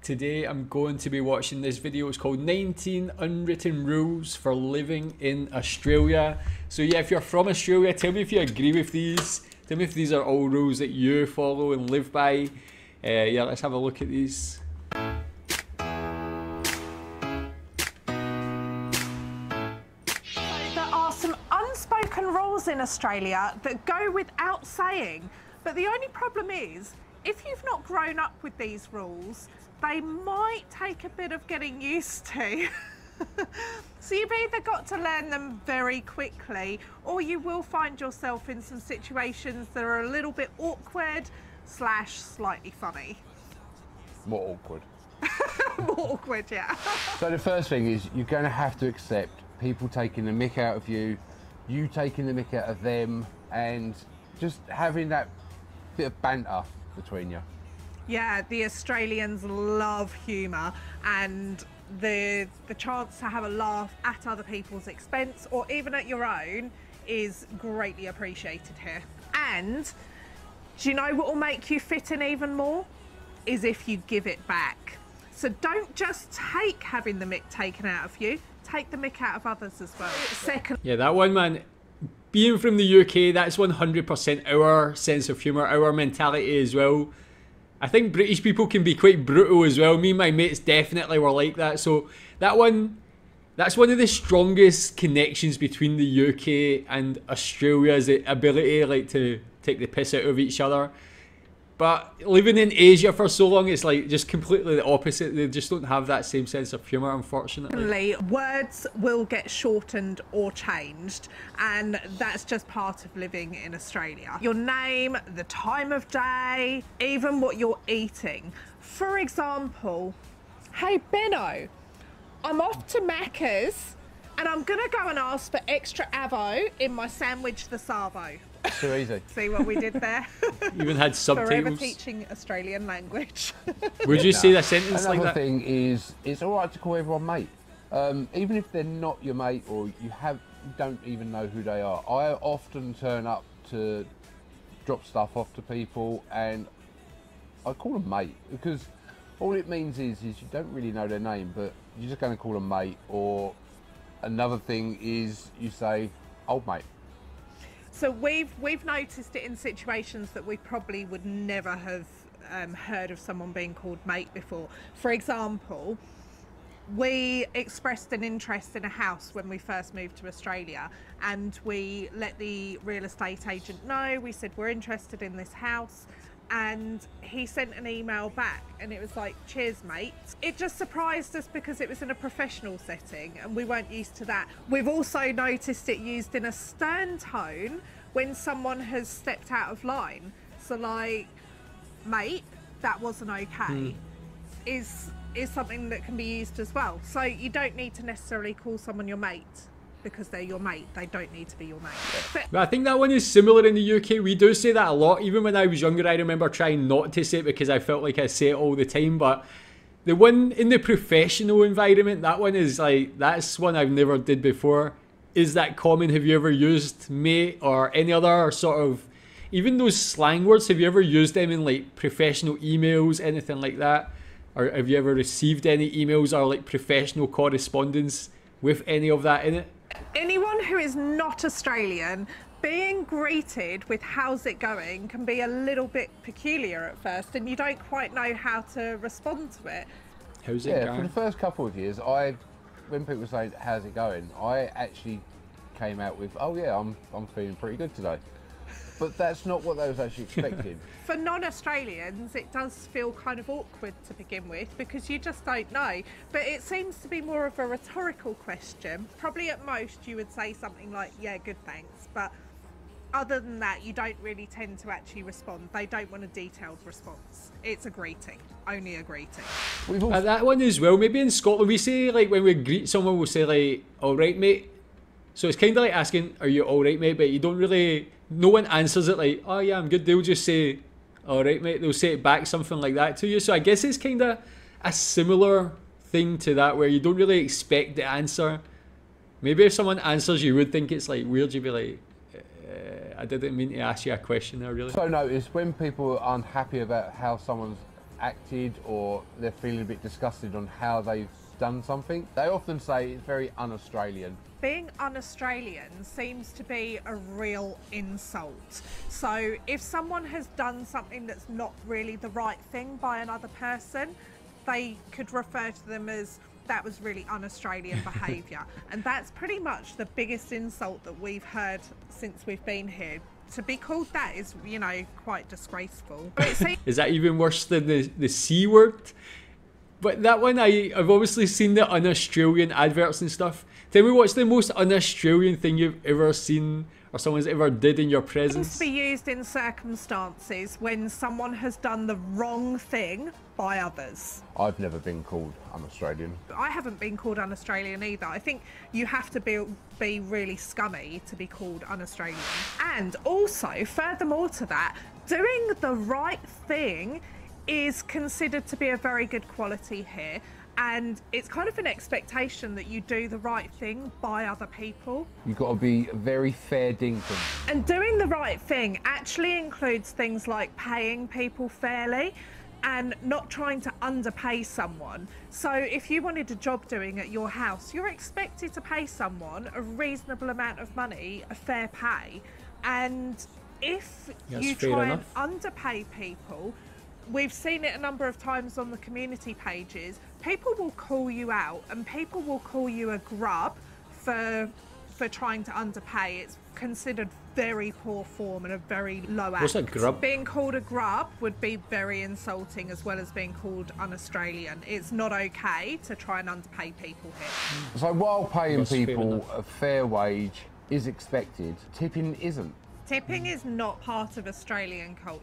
Today I'm going to be watching this video. It's called 19 Unwritten Rules for Living in Australia. So yeah, if you're from Australia, tell me if you agree with these. Tell me if these are all rules that you follow and live by. Yeah, let's have a look at these. There are some unspoken rules in Australia that go without saying, but the only problem is, if you've not grown up with these rules, they might take a bit of getting used to. So you've either got to learn them very quickly, or you will find yourself in some situations that are a little bit awkward / slightly funny. More awkward. More awkward, yeah. So the first thing is you're going to have to accept people taking the mick out of you, you taking the mick out of them, and just having that bit of banter between you. Yeah, the Australians love humour, and the chance to have a laugh at other people's expense or even at your own is greatly appreciated here. And do you know what will make you fit in even more? Is if you give it back. So don't just take having the mick taken out of you, take the mick out of others as well. Second. Yeah, that one, man. Being from the UK, that's 100% our sense of humour, our mentality as well. I think British people can be quite brutal as well. Me and my mates definitely were like that. So that one, that's one of the strongest connections between the UK and Australia, is the ability like to take the piss out of each other. But living in Asia for so long, it's like just completely the opposite. They just don't have that same sense of humour, unfortunately. Words will get shortened or changed, and that's just part of living in Australia. Your name, the time of day, even what you're eating. For example, hey Benno, I'm off to Macca's and I'm gonna go and ask for extra avo in my sandwich the Savo. Too easy. See what we did there? Even had subtitles. Forever teaching Australian language. Would you say a sentence like that? Another thing is, it's all right to call everyone mate. Even if they're not your mate or you don't even know who they are. I often turn up to drop stuff off to people and I call them mate, because all it means is you don't really know their name, but you're just going to call them mate. Or another thing is you say, old mate. So we've noticed it in situations that we probably would never have heard of someone being called mate before. For example, we expressed an interest in a house when we first moved to Australia, and we let the real estate agent know. We said we're interested in this house, and he sent an email back and it was like, cheers mate. It just surprised us because it was in a professional setting and we weren't used to that. We've also noticed it used in a stern tone when someone has stepped out of line. So like, mate, that wasn't okay, is something that can be used as well. So you don't need to necessarily call someone your mate because they're your mate. They don't need to be your mate. But I think that one is similar in the UK. We do say that a lot. Even when I was younger, I remember trying not to say it because I felt like I say it all the time. But the one in the professional environment, that one is like, that's one I've never did before. Is that common? Have you ever used mate or any other sort of, even those slang words, have you ever used them in like professional emails, anything like that? Or have you ever received any emails or like professional correspondence with any of that in it? Anyone who is not Australian, being greeted with how's it going can be a little bit peculiar at first, and you don't quite know how to respond to it. How's it going? For the first couple of years, when people were saying how's it going, I actually came out with, oh yeah, I'm feeling pretty good today. But that's not what they was actually expecting. For non-Australians, it does feel kind of awkward to begin with because you just don't know. But it seems to be more of a rhetorical question. Probably at most you would say something like, yeah, good, thanks. But other than that, you don't really tend to actually respond. They don't want a detailed response. It's a greeting, only a greeting. That one as well, maybe in Scotland, we say like when we greet someone, we'll say like, all right, mate. So it's kind of like asking, are you all right, mate? But you don't really, no one answers it like, oh yeah, I'm good. They'll just say, all right, mate. They'll say it back, something like that to you. So I guess it's kind of a similar thing to that where you don't really expect the answer. Maybe if someone answers, you would think it's like weird. You'd be like, I didn't mean to ask you a question there, really. So notice when people are unhappy about how someone's acted, or they're feeling a bit disgusted on how they've done something, they often say it's very un-Australian. Being un-Australian seems to be a real insult. So if someone has done something that's not really the right thing by another person, they could refer to them as, that was really un-Australian behaviour. And that's pretty much the biggest insult that we've heard since we've been here. To be called that is, you know, quite disgraceful. Is that even worse than the C word? But that one, I've obviously seen the un-Australian adverts and stuff. Tell me, what's the most un-Australian thing you've ever seen or someone's ever did in your presence? It seems to be used in circumstances when someone has done the wrong thing by others. I've never been called un-Australian. I haven't been called un-Australian either. I think you have to be really scummy to be called un-Australian. And also, furthermore to that, doing the right thing is considered to be a very good quality here. And it's kind of an expectation that you do the right thing by other people. You've got to be very fair dinkum. And doing the right thing actually includes things like paying people fairly and not trying to underpay someone. So if you wanted a job doing at your house, you're expected to pay someone a reasonable amount of money, a fair pay. And if you try and underpay people, we've seen it a number of times on the community pages, people will call you out and people will call you a grub for trying to underpay. It's considered very poor form and a very low act. What's a grub? Being called a grub would be very insulting, as well as being called un-Australian. It's not okay to try and underpay people here. So while paying people a fair wage is expected, tipping isn't. Tipping is not part of Australian culture.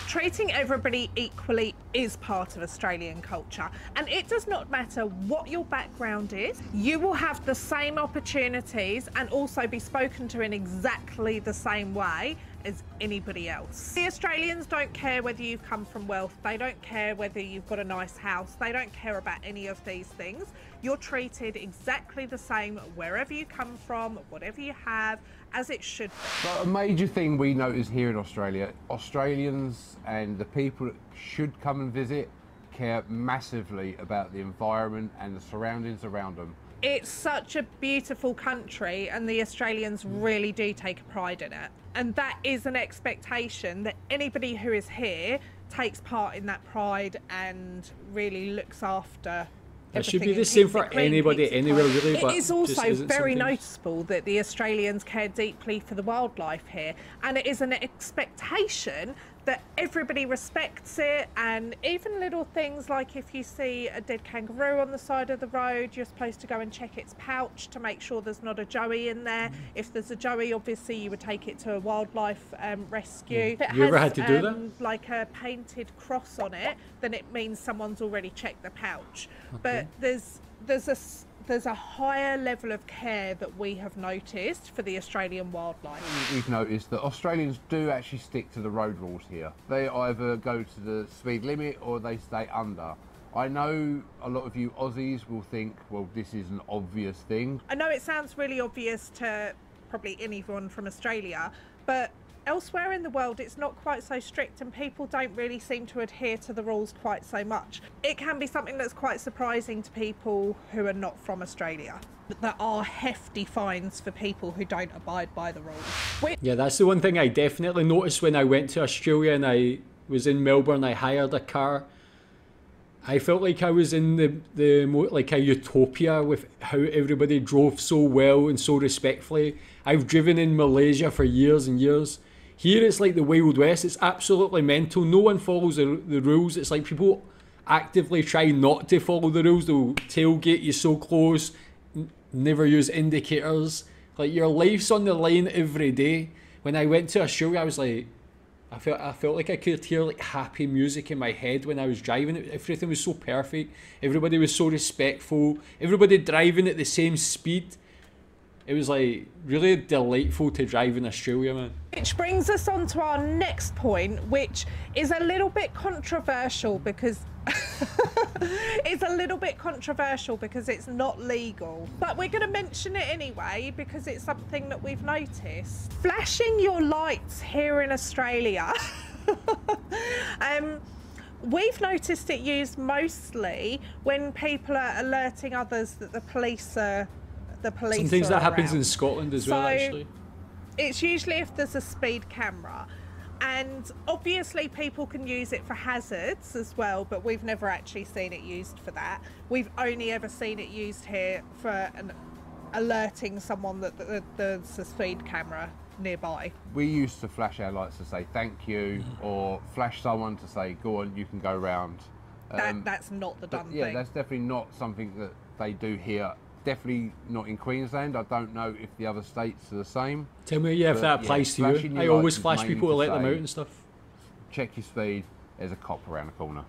Treating everybody equally is part of Australian culture. And it does not matter what your background is, you will have the same opportunities and also be spoken to in exactly the same way as anybody else. The Australians don't care whether you've come from wealth, they don't care whether you've got a nice house, they don't care about any of these things. You're treated exactly the same wherever you come from, whatever you have, as it should be. But a major thing we notice here in Australia, Australians and the people that should come and visit care massively about the environment and the surroundings around them. It's such a beautiful country and the Australians really do take pride in it. And that is an expectation that anybody who is here takes part in that pride and really looks after. It should be the same for anybody anywhere, really. But it is also very noticeable that the Australians care deeply for the wildlife here, and it is an expectation that everybody respects it. And even little things like if you see a dead kangaroo on the side of the road, you're supposed to go and check its pouch to make sure there's not a joey in there. If there's a joey, obviously you would take it to a wildlife rescue. If it you ever had to do that? Like a painted cross on it, then it means someone's already checked the pouch. Okay. But there's a higher level of care that we have noticed for the Australian wildlife. We've noticed that Australians do actually stick to the road rules here. They either go to the speed limit or they stay under. I know a lot of you Aussies will think, well, this is an obvious thing. I know it sounds really obvious to probably anyone from Australia, but elsewhere in the world it's not quite so strict and people don't really seem to adhere to the rules quite so much. It can be something that's quite surprising to people who are not from Australia. There are hefty fines for people who don't abide by the rules. Yeah, that's the one thing I definitely noticed when I went to Australia and I was in Melbourne. I hired a car. I felt like I was in like a utopia with how everybody drove so well and so respectfully. I've driven in Malaysia for years and years. Here it's like the Wild West. It's absolutely mental. No one follows the rules. It's like people actively try not to follow the rules. They'll tailgate you so close, never use indicators. Like your life's on the line every day. When I went to Australia, I was like, I felt like I could hear like happy music in my head when I was driving. Everything was so perfect. Everybody was so respectful. Everybody driving at the same speed. It was like really delightful to drive in Australia, man. Which brings us on to our next point, which is a little bit controversial because it's not legal. But we're going to mention it anyway because it's something that we've noticed. Flashing your lights here in Australia. We've noticed it used mostly when people are alerting others that the police are Sometimes that happens around. in Scotland as well, actually. It's usually if there's a speed camera. And obviously people can use it for hazards as well, but we've never actually seen it used for that. We've only ever seen it used here for alerting someone that there's a speed camera nearby. We used to flash our lights to say thank you, or flash someone to say, go on, you can go round. That's not the done thing. Yeah, that's definitely not something that they do here. Definitely not in Queensland. I don't know if the other states are the same. Tell me if that applies to you. I always flash people to let them out and stuff. Check your speed. There's a cop around the corner.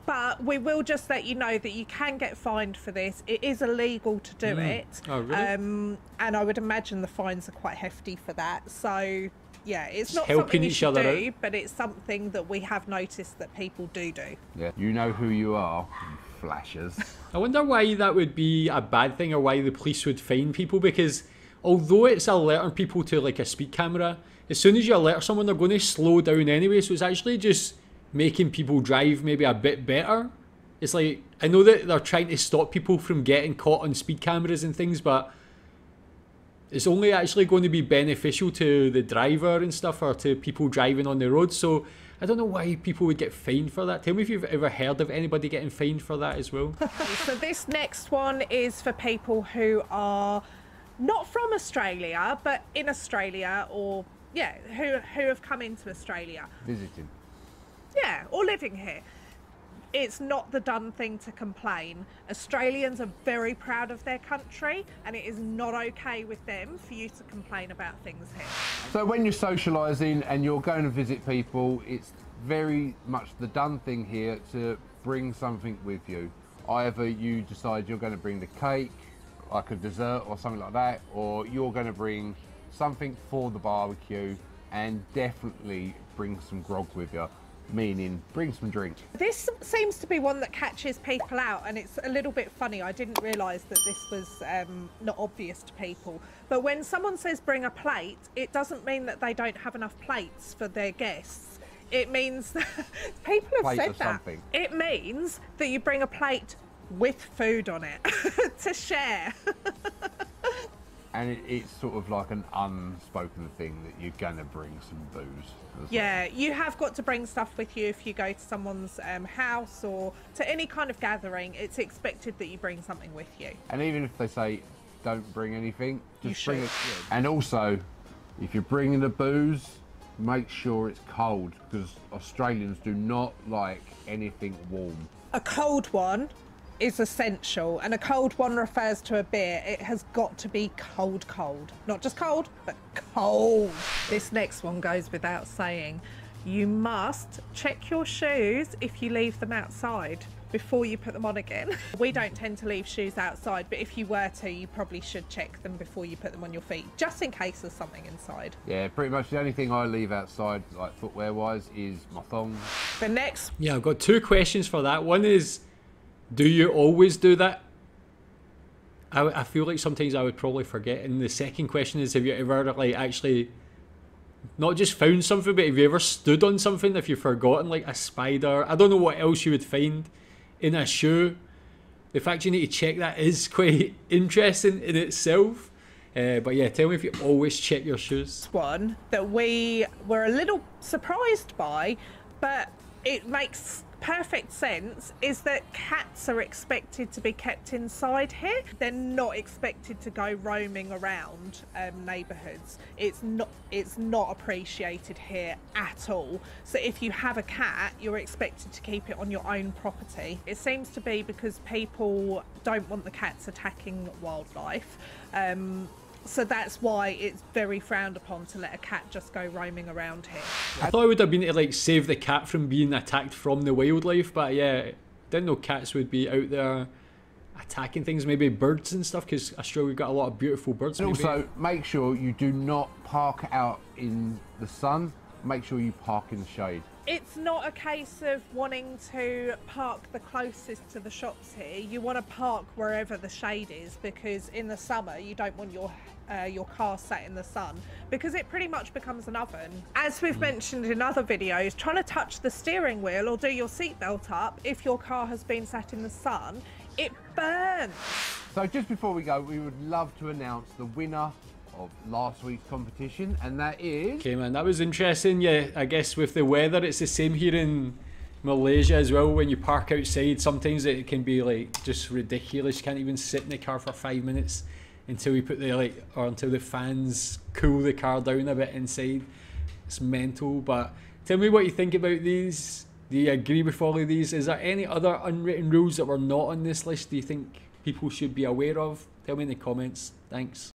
But we will just let you know that you can get fined for this. It is illegal to do it. Oh, really? And I would imagine the fines are quite hefty for that. So, yeah, it's not helping something you each should other do, out. but it's something that we have noticed that people do. Yeah, you know who you are, you flashers. I wonder why that would be a bad thing, or why the police would fine people, because although it's alerting people to like a speed camera, as soon as you alert someone, they're going to slow down anyway, so it's actually just making people drive maybe a bit better. It's like, I know that they're trying to stop people from getting caught on speed cameras and things, but it's only actually going to be beneficial to the driver and stuff, or to people driving on the road. So I don't know why people would get fined for that. Tell me if you've ever heard of anybody getting fined for that as well. So this next one is for people who are not from Australia, but in Australia, or yeah, who have come into Australia. Visiting. Yeah, or living here. It's not the done thing to complain. Australians are very proud of their country, and it is not okay with them for you to complain about things here. So when you're socialising and you're going to visit people, it's very much the done thing here to bring something with you. Either you decide you're going to bring the cake, like a dessert or something like that, or you're going to bring something for the barbecue, and definitely bring some grog with you. Meaning, bring some drink. This seems to be one that catches people out, and it's a little bit funny. I didn't realise that this was not obvious to people. But when someone says bring a plate, it doesn't mean that they don't have enough plates for their guests. It means that people have Plate said of that. something. It means that you bring a plate with food on it to share. And it's sort of like an unspoken thing that you're going to bring some booze. Yeah, you have got to bring stuff with you if you go to someone's house or to any kind of gathering. It's expected that you bring something with you. And even if they say don't bring anything, just bring should. it. And also, if you're bringing the booze, make sure it's cold, because Australians do not like anything warm. A cold one is essential, and a cold one refers to a beer. It has got to be cold. Not just cold, but cold. This next one goes without saying. You must check your shoes if you leave them outside before you put them on again. We don't tend to leave shoes outside, but if you were to, you probably should check them before you put them on your feet, just in case there's something inside. Yeah, pretty much the only thing I leave outside, like footwear wise, is my thongs. The next, Yeah, I've got two questions for that. One is, do you always do that? I feel like sometimes I would probably forget. And the second question is, have you ever like actually not just found something, but have you ever stood on something if you've forgotten, like a spider? I don't know what else you would find in a shoe. The fact you need to check that is quite interesting in itself. But yeah, tell me if you always check your shoes. one that we were a little surprised by, but it makes perfect sense, is that cats are expected to be kept inside here. They're not expected to go roaming around neighbourhoods. It's not appreciated here at all. So if you have a cat, you're expected to keep it on your own property. It seems to be because people don't want the cats attacking wildlife. So that's why it's very frowned upon to let a cat just go roaming around here. I thought it would have been to like save the cat from being attacked from the wildlife, but yeah, didn't know cats would be out there attacking things, maybe birds and stuff, because Australia's got a lot of beautiful birds. And Maybe. also, make sure you do not park out in the sun. Make sure you park in the shade. It's not a case of wanting to park the closest to the shops here. You want to park wherever the shade is, because in the summer you don't want your car sat in the sun, because it pretty much becomes an oven. As we've mentioned in other videos, trying to touch the steering wheel or do your seatbelt up if your car has been sat in the sun, it burns. So just before we go, we would love to announce the winner of last week's competition, and that is... Okay, man, that was interesting. Yeah, I guess with the weather, it's the same here in Malaysia as well. When you park outside, sometimes it can be like just ridiculous. You can't even sit in the car for 5 minutes until we put the or until the fans cool the car down a bit inside. It's mental. But tell me what you think about these. Do you agree with all of these? Is there any other unwritten rules that were not on this list do you think people should be aware of? Tell me in the comments. Thanks.